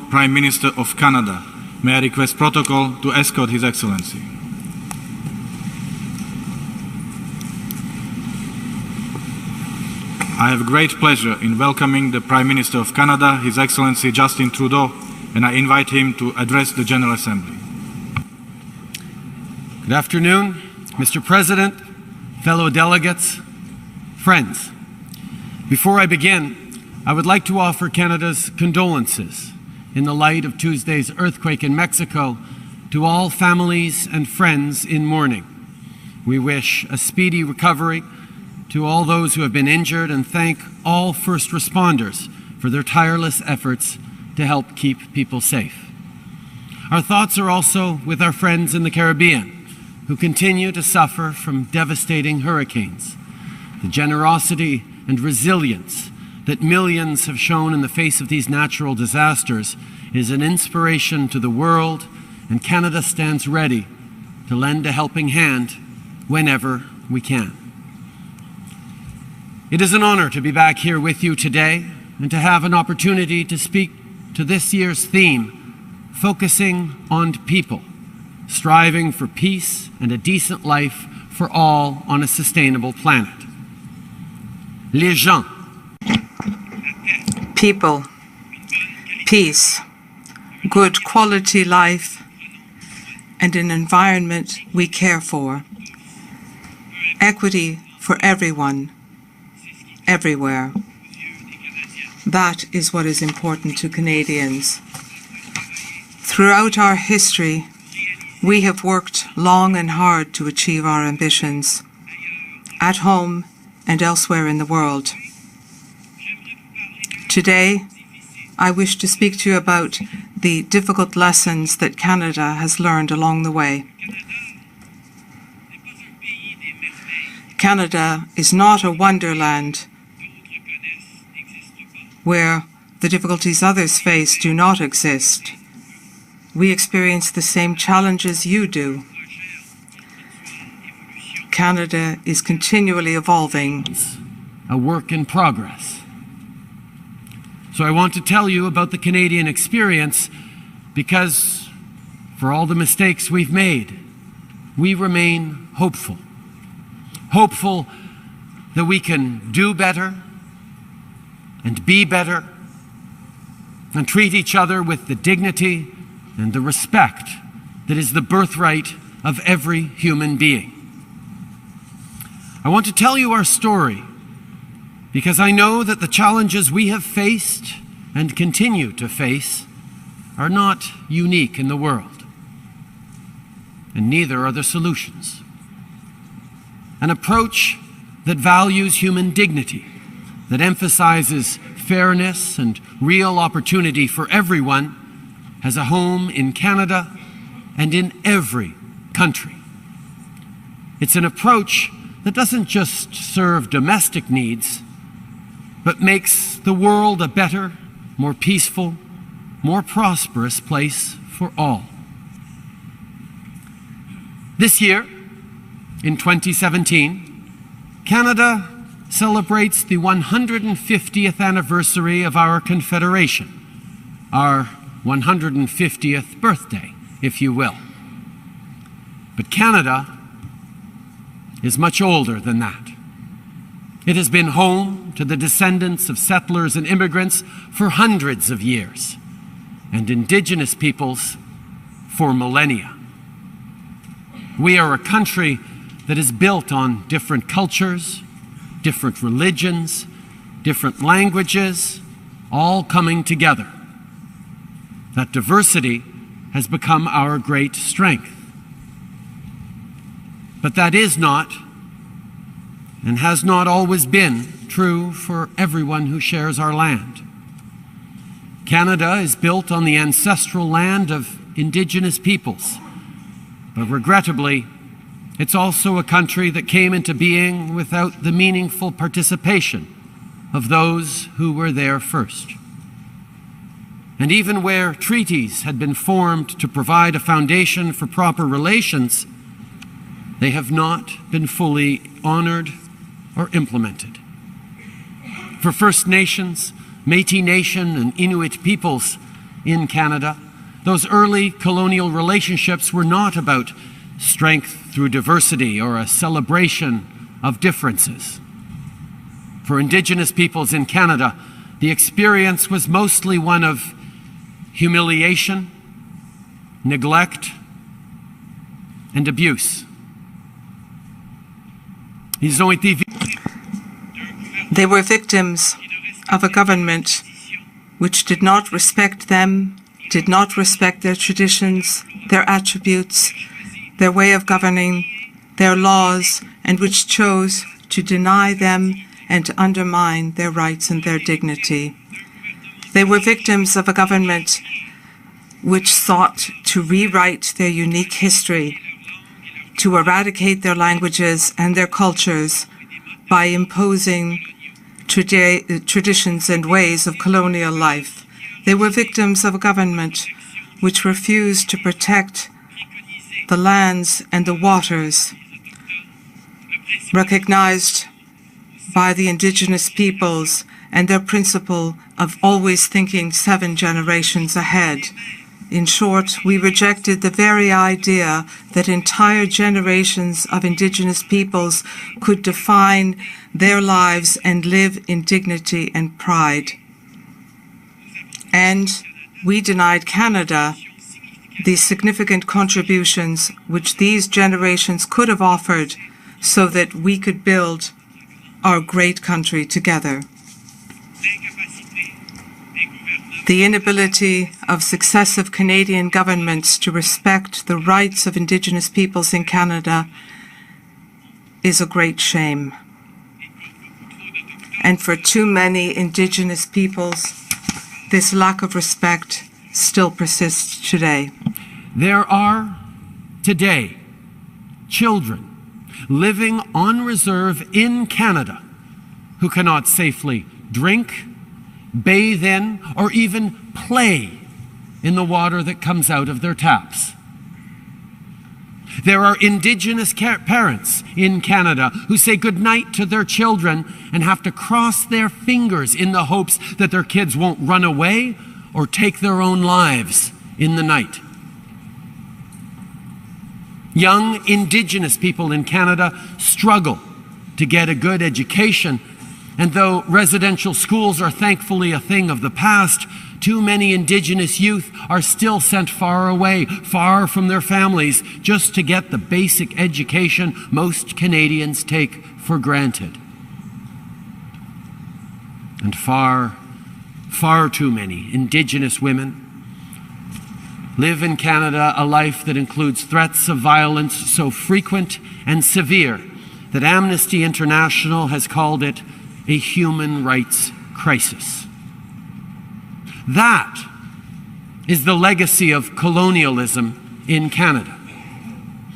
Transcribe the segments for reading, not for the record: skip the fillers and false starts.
Prime Minister of Canada. May I request protocol to escort His Excellency. I have great pleasure in welcoming the Prime Minister of Canada, His Excellency Justin Trudeau, and I invite him to address the General Assembly. Good afternoon, Mr. President, fellow delegates, friends. Before I begin, I would like to offer Canada's condolences in the light of Tuesday's earthquake in Mexico to all families and friends in mourning. We wish a speedy recovery to all those who have been injured and thank all first responders for their tireless efforts to help keep people safe. Our thoughts are also with our friends in the Caribbean who continue to suffer from devastating hurricanes. The generosity and resilience that millions have shown in the face of these natural disasters is an inspiration to the world, and Canada stands ready to lend a helping hand whenever we can. It is an honor to be back here with you today and to have an opportunity to speak to this year's theme, focusing on people, striving for peace and a decent life for all on a sustainable planet. Les gens. People, peace, good quality life, and an environment we care for. Equity for everyone, everywhere. That is what is important to Canadians. Throughout our history, we have worked long and hard to achieve our ambitions, at home and elsewhere in the world. Today, I wish to speak to you about the difficult lessons that Canada has learned along the way. Canada is not a wonderland where the difficulties others face do not exist. We experience the same challenges you do. Canada is continually evolving. A work in progress. So I want to tell you about the Canadian experience because for all the mistakes we've made, we remain hopeful. Hopeful that we can do better and be better and treat each other with the dignity and the respect that is the birthright of every human being. I want to tell you our story because I know that the challenges we have faced and continue to face are not unique in the world, and neither are the solutions. An approach that values human dignity, that emphasizes fairness and real opportunity for everyone, has a home in Canada and in every country. It's an approach that doesn't just serve domestic needs, but makes the world a better, more peaceful, more prosperous place for all. This year, in 2017, Canada celebrates the 150th anniversary of our Confederation, our 150th birthday, if you will. But Canada is much older than that. It has been home to the descendants of settlers and immigrants for hundreds of years, and Indigenous peoples for millennia. We are a country that is built on different cultures, different religions, different languages, all coming together. That diversity has become our great strength. But that is not, and has not always been, true for everyone who shares our land. Canada is built on the ancestral land of Indigenous peoples, but regrettably, it's also a country that came into being without the meaningful participation of those who were there first. And even where treaties had been formed to provide a foundation for proper relations, they have not been fully honored or implemented. For First Nations, Métis Nation, and Inuit peoples, in Canada. Those early colonial relationships were not about strength through diversity or a celebration of differences. For Indigenous peoples in Canada, the experience was mostly one of humiliation, neglect, and abuse. They were victims of a government which did not respect them, did not respect their traditions, their attributes, their way of governing, their laws, and which chose to deny them and to undermine their rights and their dignity. They were victims of a government which sought to rewrite their unique history, to eradicate their languages and their cultures by imposing traditions and ways of colonial life. They were victims of a government which refused to protect the lands and the waters recognized by the Indigenous peoples and their principle of always thinking 7 generations ahead. In short, we rejected the very idea that entire generations of Indigenous peoples could define their lives and live in dignity and pride. And we denied Canada the significant contributions which these generations could have offered so that we could build our great country together. The inability of successive Canadian governments to respect the rights of Indigenous peoples in Canada is a great shame. And for too many Indigenous peoples, this lack of respect still persists today. There are today children living on reserve in Canada who cannot safely drink, bathe in, or even play in the water that comes out of their taps. There are Indigenous parents in Canada who say goodnight to their children and have to cross their fingers in the hopes that their kids won't run away or take their own lives in the night. Young Indigenous people in Canada struggle to get a good education, and though residential schools are thankfully a thing of the past, too many Indigenous youth are still sent far away, far from their families, just to get the basic education most Canadians take for granted. And far too many Indigenous women live in Canada a life that includes threats of violence so frequent and severe that Amnesty International has called it a human rights crisis. That is the legacy of colonialism in Canada,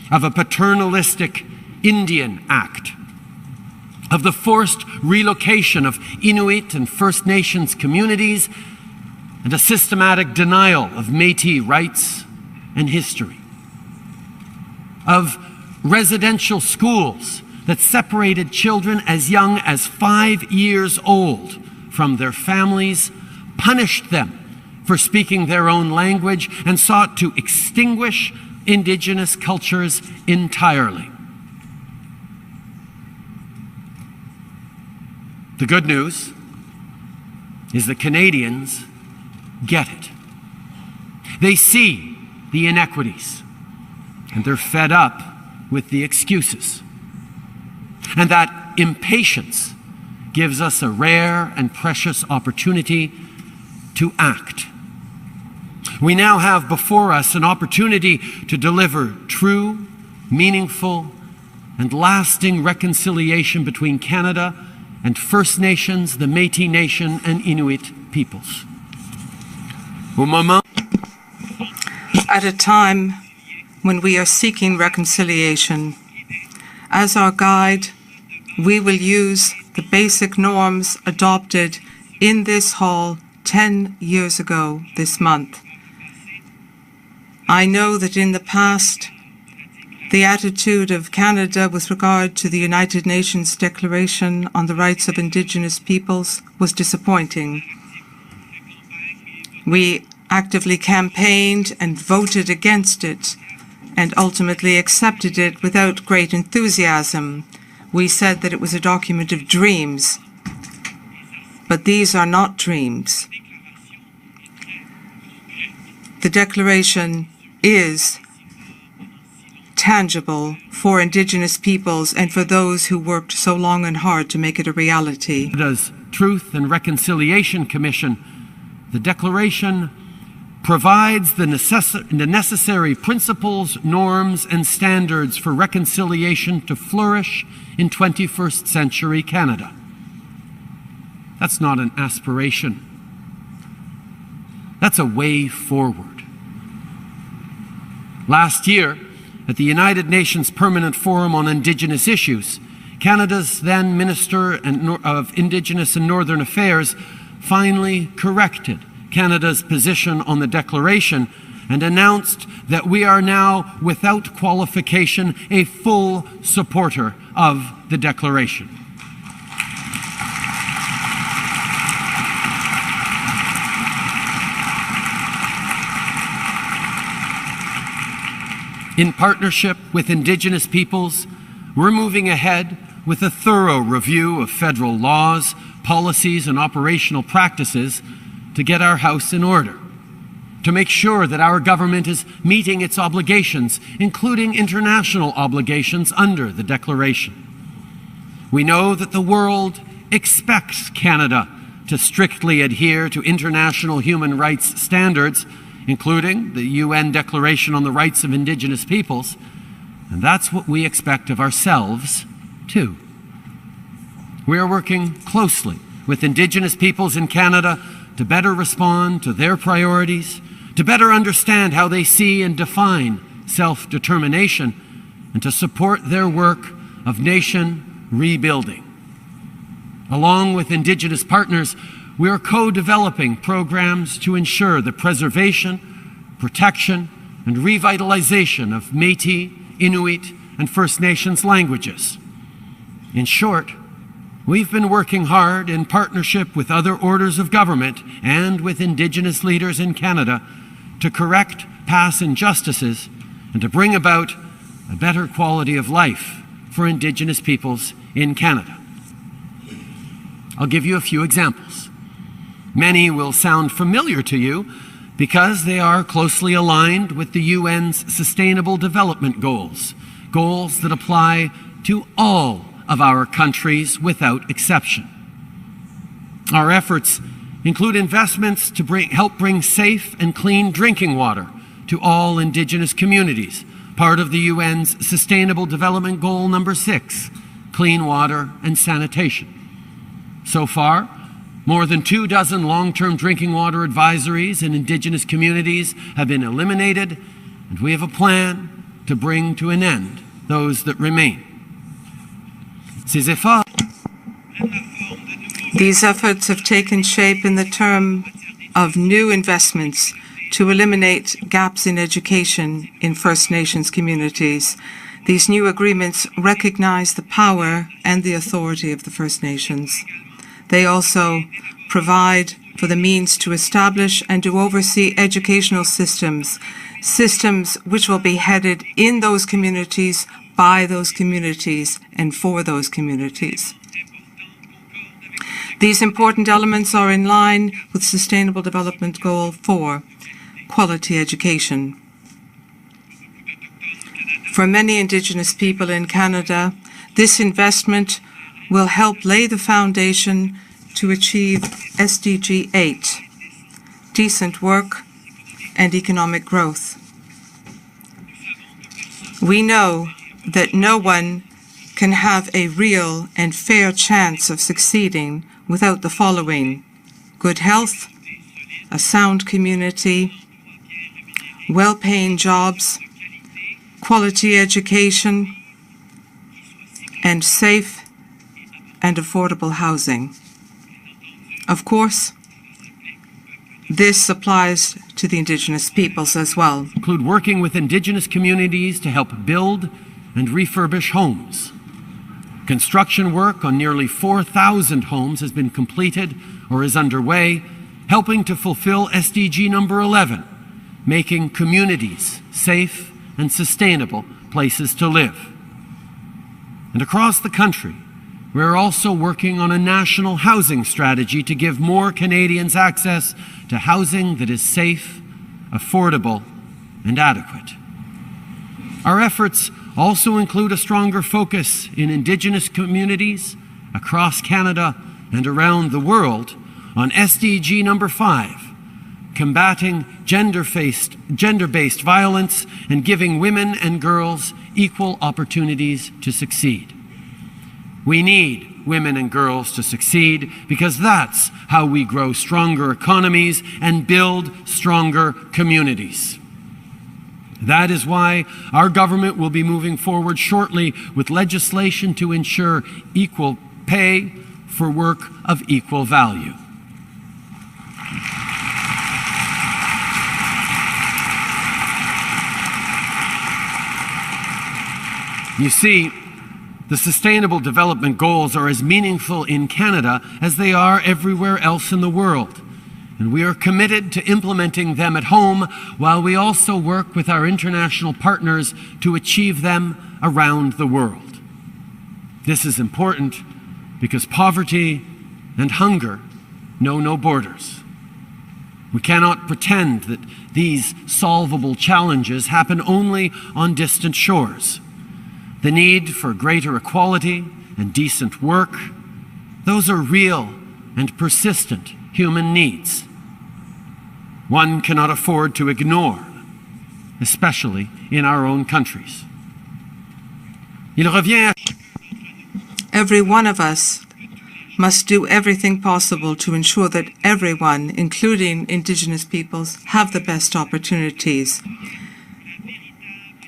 of a paternalistic Indian Act, of the forced relocation of Inuit and First Nations communities, and a systematic denial of Métis rights and history, of residential schools that separated children as young as 5 years old from their families, punished them for speaking their own language, and sought to extinguish Indigenous cultures entirely. The good news is that Canadians get it. They see the inequities, and they're fed up with the excuses. And that impatience gives us a rare and precious opportunity to act. We now have before us an opportunity to deliver true, meaningful, and lasting reconciliation between Canada and First Nations, the Métis Nation, and Inuit peoples. At a time when we are seeking reconciliation, as our guide, we will use the basic norms adopted in this hall 10 years ago this month. I know that in the past, the attitude of Canada with regard to the United Nations Declaration on the Rights of Indigenous Peoples was disappointing. We actively campaigned and voted against it, and ultimately accepted it without great enthusiasm. We said that it was a document of dreams, but these are not dreams. The declaration is tangible for Indigenous peoples and for those who worked so long and hard to make it a reality. Canada's Truth and Reconciliation Commission, the declaration provides the necessary principles, norms, and standards for reconciliation to flourish in 21st century Canada. That's not an aspiration. That's a way forward. Last year, at the United Nations Permanent Forum on Indigenous Issues, Canada's then Minister of Indigenous and Northern Affairs finally corrected Canada's position on the declaration and announced that we are now, without qualification, a full supporter of the declaration. In partnership with Indigenous peoples, we're moving ahead with a thorough review of federal laws, policies, and operational practices to get our house in order, to make sure that our government is meeting its obligations, including international obligations under the declaration. We know that the world expects Canada to strictly adhere to international human rights standards, including the UN Declaration on the Rights of Indigenous Peoples, and that's what we expect of ourselves, too. We are working closely with Indigenous peoples in Canada to better respond to their priorities, to better understand how they see and define self-determination, and to support their work of nation rebuilding. Along with Indigenous partners, we are co-developing programs to ensure the preservation, protection, and revitalization of Métis, Inuit, and First Nations languages. In short, we've been working hard in partnership with other orders of government and with Indigenous leaders in Canada to correct past injustices and to bring about a better quality of life for Indigenous peoples in Canada. I'll give you a few examples. Many will sound familiar to you because they are closely aligned with the UN's Sustainable Development Goals, goals that apply to all of our countries without exception. Our efforts include investments to help bring safe and clean drinking water to all Indigenous communities, part of the UN's Sustainable Development Goal number 6, clean water and sanitation. So far, more than 24 long-term drinking water advisories in Indigenous communities have been eliminated, and we have a plan to bring to an end those that remain. These efforts have taken shape in the term of new investments to eliminate gaps in education in First Nations communities. These new agreements recognize the power and the authority of the First Nations. They also provide for the means to establish and to oversee educational systems which will be headed in those communities, by those communities, and for those communities. These important elements are in line with Sustainable Development Goal 4, quality education. For many Indigenous people in Canada, this investment will help lay the foundation to achieve SDG 8, decent work and economic growth. We know that no one can have a real and fair chance of succeeding without the following: good health, a sound community, well-paying jobs, quality education, and safe and affordable housing. Of course, this applies to the Indigenous peoples as well. Include working with Indigenous communities to help build and refurbish homes. Construction work on nearly 4,000 homes has been completed or is underway, helping to fulfill SDG number 11, making communities safe and sustainable places to live. And across the country, we're also working on a national housing strategy to give more Canadians access to housing that is safe, affordable, and adequate. Our efforts also include a stronger focus in Indigenous communities across Canada and around the world on SDG number 5, combating gender-based violence and giving women and girls equal opportunities to succeed. We need women and girls to succeed because that's how we grow stronger economies and build stronger communities. That is why our government will be moving forward shortly with legislation to ensure equal pay for work of equal value. You see, the Sustainable Development Goals are as meaningful in Canada as they are everywhere else in the world. And we are committed to implementing them at home while we also work with our international partners to achieve them around the world. This is important because poverty and hunger know no borders. We cannot pretend that these solvable challenges happen only on distant shores. The need for greater equality and decent work, those are real and persistent human needs. One cannot afford to ignore, especially in our own countries. Every one of us must do everything possible to ensure that everyone, including Indigenous peoples, have the best opportunities.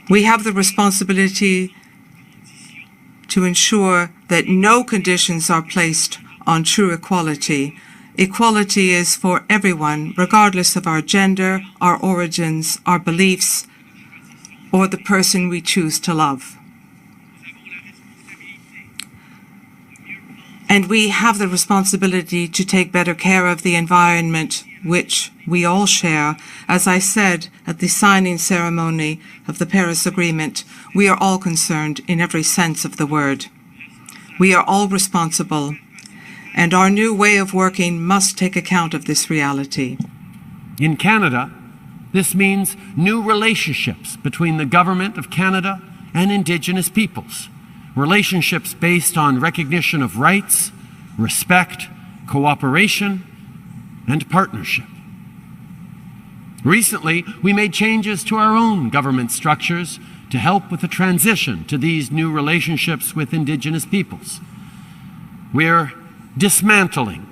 We have the responsibility to ensure that no conditions are placed on true equality. Equality is for everyone, regardless of our gender, our origins, our beliefs, or the person we choose to love. And we have the responsibility to take better care of the environment, which we all share. As I said at the signing ceremony of the Paris Agreement, we are all concerned in every sense of the word. We are all responsible, and our new way of working must take account of this reality. In Canada, this means new relationships between the Government of Canada and Indigenous peoples. Relationships based on recognition of rights, respect, cooperation, and partnership. Recently, we made changes to our own government structures to help with the transition to these new relationships with Indigenous peoples. We're dismantling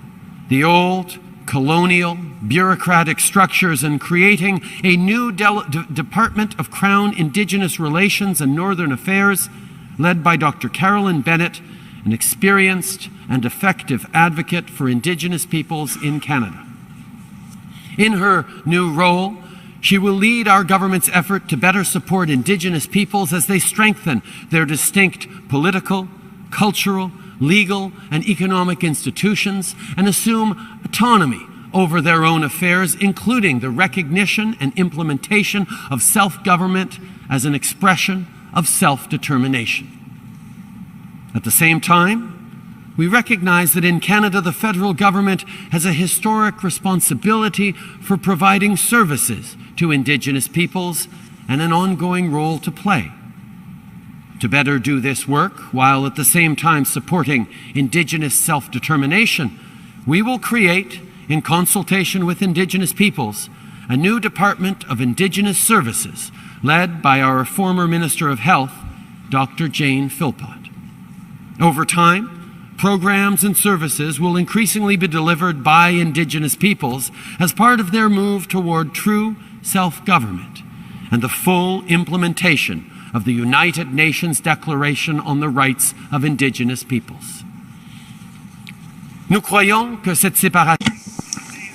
the old colonial bureaucratic structures and creating a new Department of Crown Indigenous Relations and Northern Affairs led by Dr. Carolyn Bennett, an experienced and effective advocate for Indigenous peoples in Canada. In her new role, she will lead our government's effort to better support Indigenous peoples as they strengthen their distinct political, cultural, legal, and economic institutions and assume autonomy over their own affairs, including the recognition and implementation of self-government as an expression of self-determination. At the same time, we recognize that in Canada, the federal government has a historic responsibility for providing services to Indigenous peoples and an ongoing role to play. To better do this work, while at the same time supporting Indigenous self-determination, we will create, in consultation with Indigenous peoples, a new Department of Indigenous Services led by our former Minister of Health, Dr. Jane Philpott. Over time, programs and services will increasingly be delivered by Indigenous peoples as part of their move toward true self-government and the full implementation of the United Nations Declaration on the Rights of Indigenous Peoples. Nous croyons que cette séparation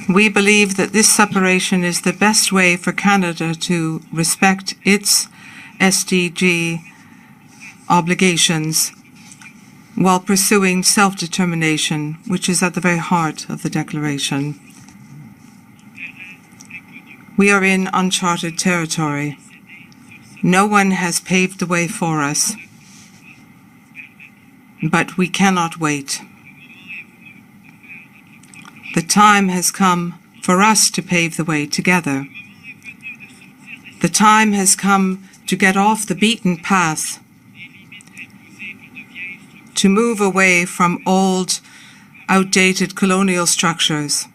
We believe that this separation is the best way for Canada to respect its SDG obligations while pursuing self-determination, which is at the very heart of the Declaration. We are in uncharted territory. No one has paved the way for us, but we cannot wait. The time has come for us to pave the way together. The time has come to get off the beaten path, to move away from old, outdated colonial structures,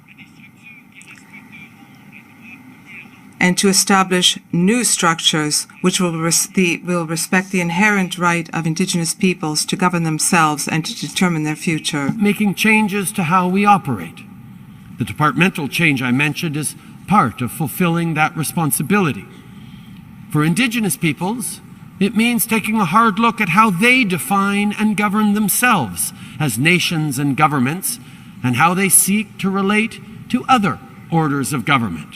and to establish new structures which will respect the inherent right of Indigenous peoples to govern themselves and to determine their future. Making changes to how we operate. The departmental change I mentioned is part of fulfilling that responsibility. For Indigenous peoples, it means taking a hard look at how they define and govern themselves as nations and governments, and how they seek to relate to other orders of government.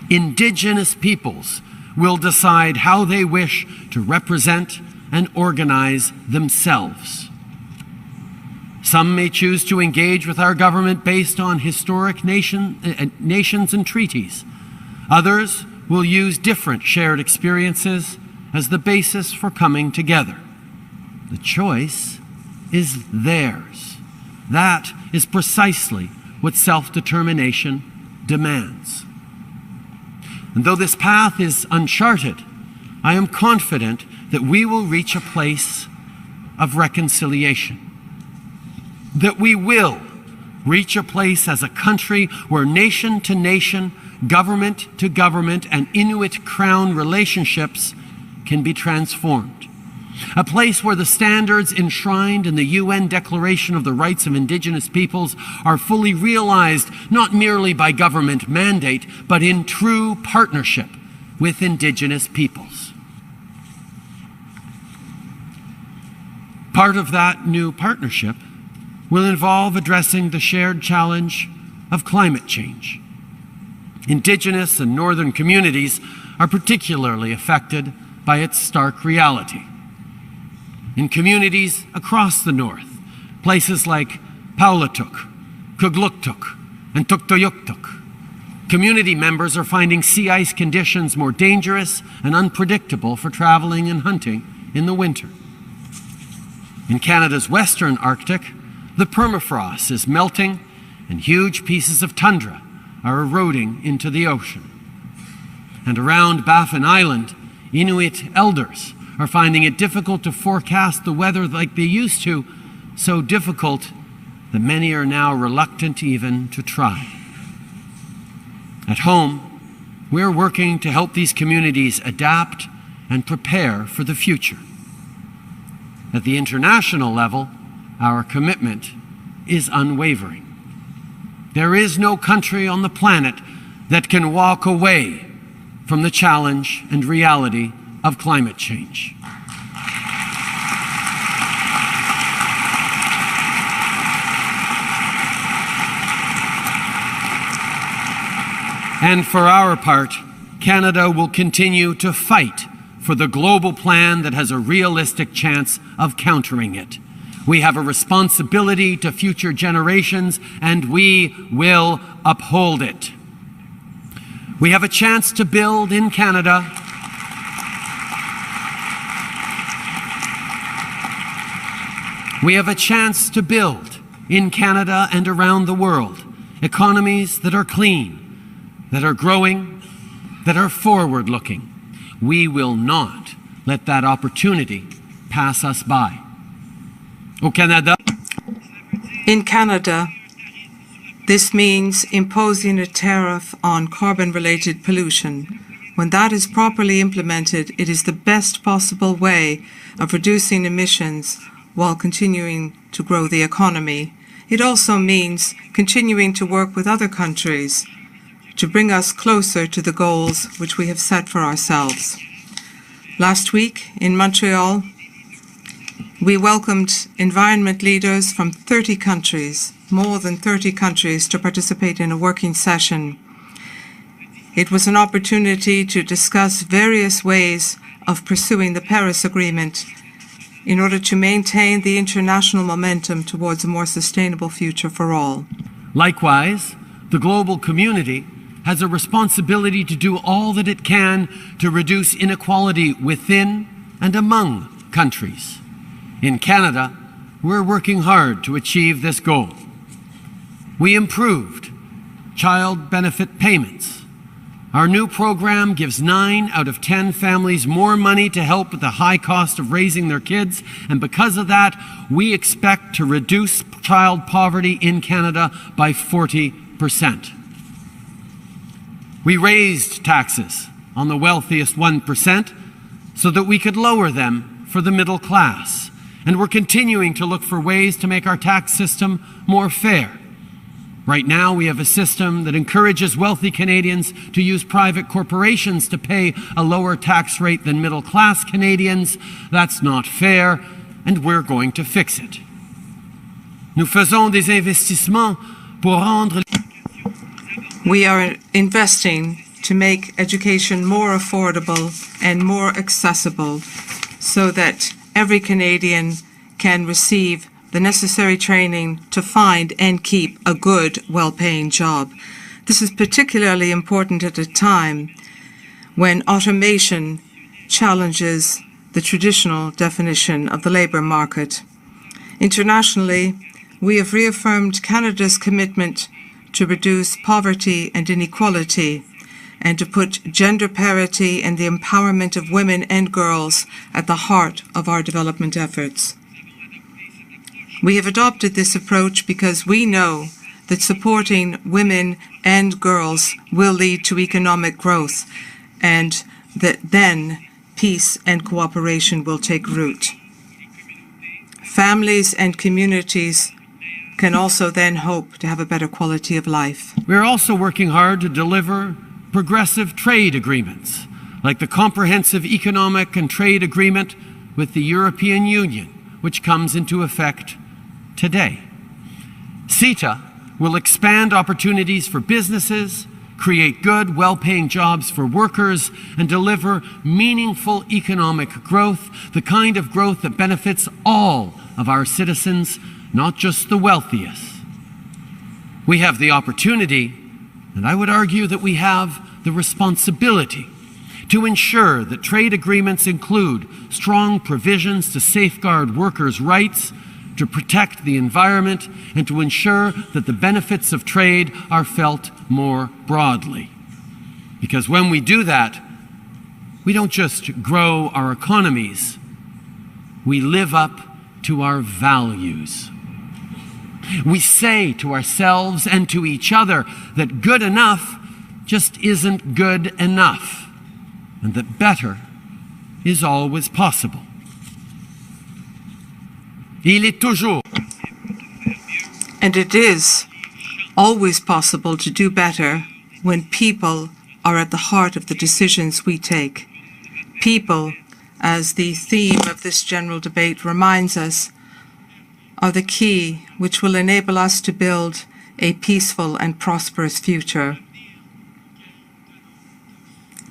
Indigenous peoples will decide how they wish to represent and organize themselves. Some may choose to engage with our government based on historic nations and treaties. Others will use different shared experiences as the basis for coming together. The choice is theirs. That is precisely what self-determination demands. And though this path is uncharted, I am confident that we will reach a place of reconciliation. That we will reach a place as a country where nation to nation, government to government, and Inuit Crown relationships can be transformed. A place where the standards enshrined in the UN Declaration of the Rights of Indigenous Peoples are fully realized not merely by government mandate, but in true partnership with Indigenous peoples. Part of that new partnership will involve addressing the shared challenge of climate change. Indigenous and northern communities are particularly affected by its stark reality. In communities across the north, places like Paulituk, Kugluktuk, and Tuktoyaktuk, community members are finding sea ice conditions more dangerous and unpredictable for traveling and hunting in the winter. In Canada's western Arctic, the permafrost is melting and huge pieces of tundra are eroding into the ocean. And around Baffin Island, Inuit elders are finding it difficult to forecast the weather like they used to, so difficult that many are now reluctant even to try. At home, we're working to help these communities adapt and prepare for the future. At the international level, our commitment is unwavering. There is no country on the planet that can walk away from the challenge and reality of climate change. And for our part, Canada will continue to fight for the global plan that has a realistic chance of countering it. We have a responsibility to future generations, and we will uphold it. We have a chance to build in Canada We have a chance to build in Canada and around the world economies that are clean, that are growing, that are forward-looking. We will not let that opportunity pass us by. Au Canada. In Canada, this means imposing a tariff on carbon-related pollution. When that is properly implemented, it is the best possible way of reducing emissions while continuing to grow the economy. It also means continuing to work with other countries to bring us closer to the goals which we have set for ourselves. Last week in Montreal, we welcomed environment leaders from 30 countries, more than 30 countries, to participate in a working session. It was an opportunity to discuss various ways of pursuing the Paris Agreement in order to maintain the international momentum towards a more sustainable future for all. Likewise, the global community has a responsibility to do all that it can to reduce inequality within and among countries. In Canada, we're working hard to achieve this goal. We improved child benefit payments. Our new program gives 9 out of 10 families more money to help with the high cost of raising their kids, and because of that, we expect to reduce child poverty in Canada by 40%. We raised taxes on the wealthiest 1% so that we could lower them for the middle class, and we're continuing to look for ways to make our tax system more fair. Right now, we have a system that encourages wealthy Canadians to use private corporations to pay a lower tax rate than middle-class Canadians. That's not fair, and we're going to fix it. Nous faisons des investissements pour rendre... We are investing to make education more affordable and more accessible so that every Canadian can receive the necessary training to find and keep a good, well-paying job. This is particularly important at a time when automation challenges the traditional definition of the labour market. Internationally, we have reaffirmed Canada's commitment to reduce poverty and inequality and to put gender parity and the empowerment of women and girls at the heart of our development efforts. We have adopted this approach because we know that supporting women and girls will lead to economic growth and that then peace and cooperation will take root. Families and communities can also then hope to have a better quality of life. We're also working hard to deliver progressive trade agreements, like the Comprehensive Economic and Trade Agreement with the European Union, which comes into effect today. CETA will expand opportunities for businesses, create good, well-paying jobs for workers, and deliver meaningful economic growth, the kind of growth that benefits all of our citizens, not just the wealthiest. We have the opportunity, and I would argue that we have the responsibility, to ensure that trade agreements include strong provisions to safeguard workers' rights, to protect the environment, and to ensure that the benefits of trade are felt more broadly. Because when we do that, we don't just grow our economies, we live up to our values. We say to ourselves and to each other that good enough just isn't good enough, and that better is always possible. Il est toujours. And it is always possible to do better when people are at the heart of the decisions we take. People, as the theme of this general debate reminds us, are the key which will enable us to build a peaceful and prosperous future.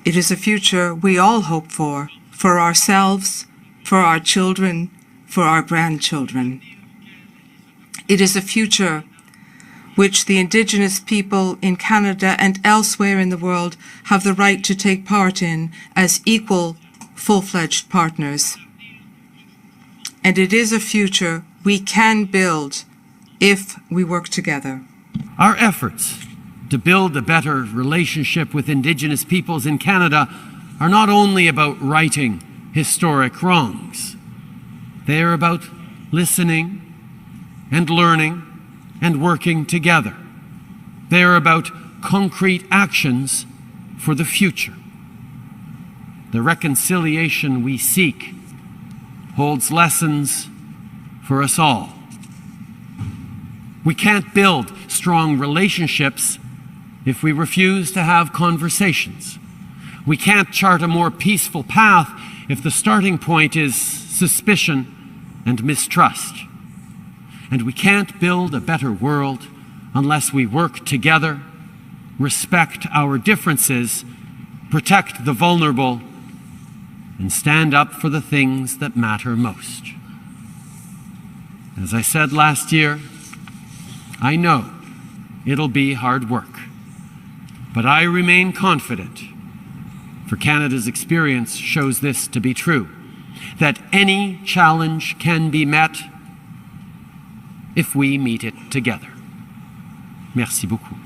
It is a future we all hope for ourselves, for our children, for our grandchildren. It is a future which the Indigenous people in Canada and elsewhere in the world have the right to take part in as equal, full-fledged partners. And it is a future we can build if we work together. Our efforts to build a better relationship with Indigenous peoples in Canada are not only about righting historic wrongs. They are about listening and learning and working together. They are about concrete actions for the future. The reconciliation we seek holds lessons for us all. We can't build strong relationships if we refuse to have conversations. We can't chart a more peaceful path if the starting point is suspicion and mistrust. And we can't build a better world unless we work together, respect our differences, protect the vulnerable, and stand up for the things that matter most. As I said last year, I know it'll be hard work. But I remain confident, for Canada's experience shows this to be true, that any challenge can be met if we meet it together. Merci beaucoup.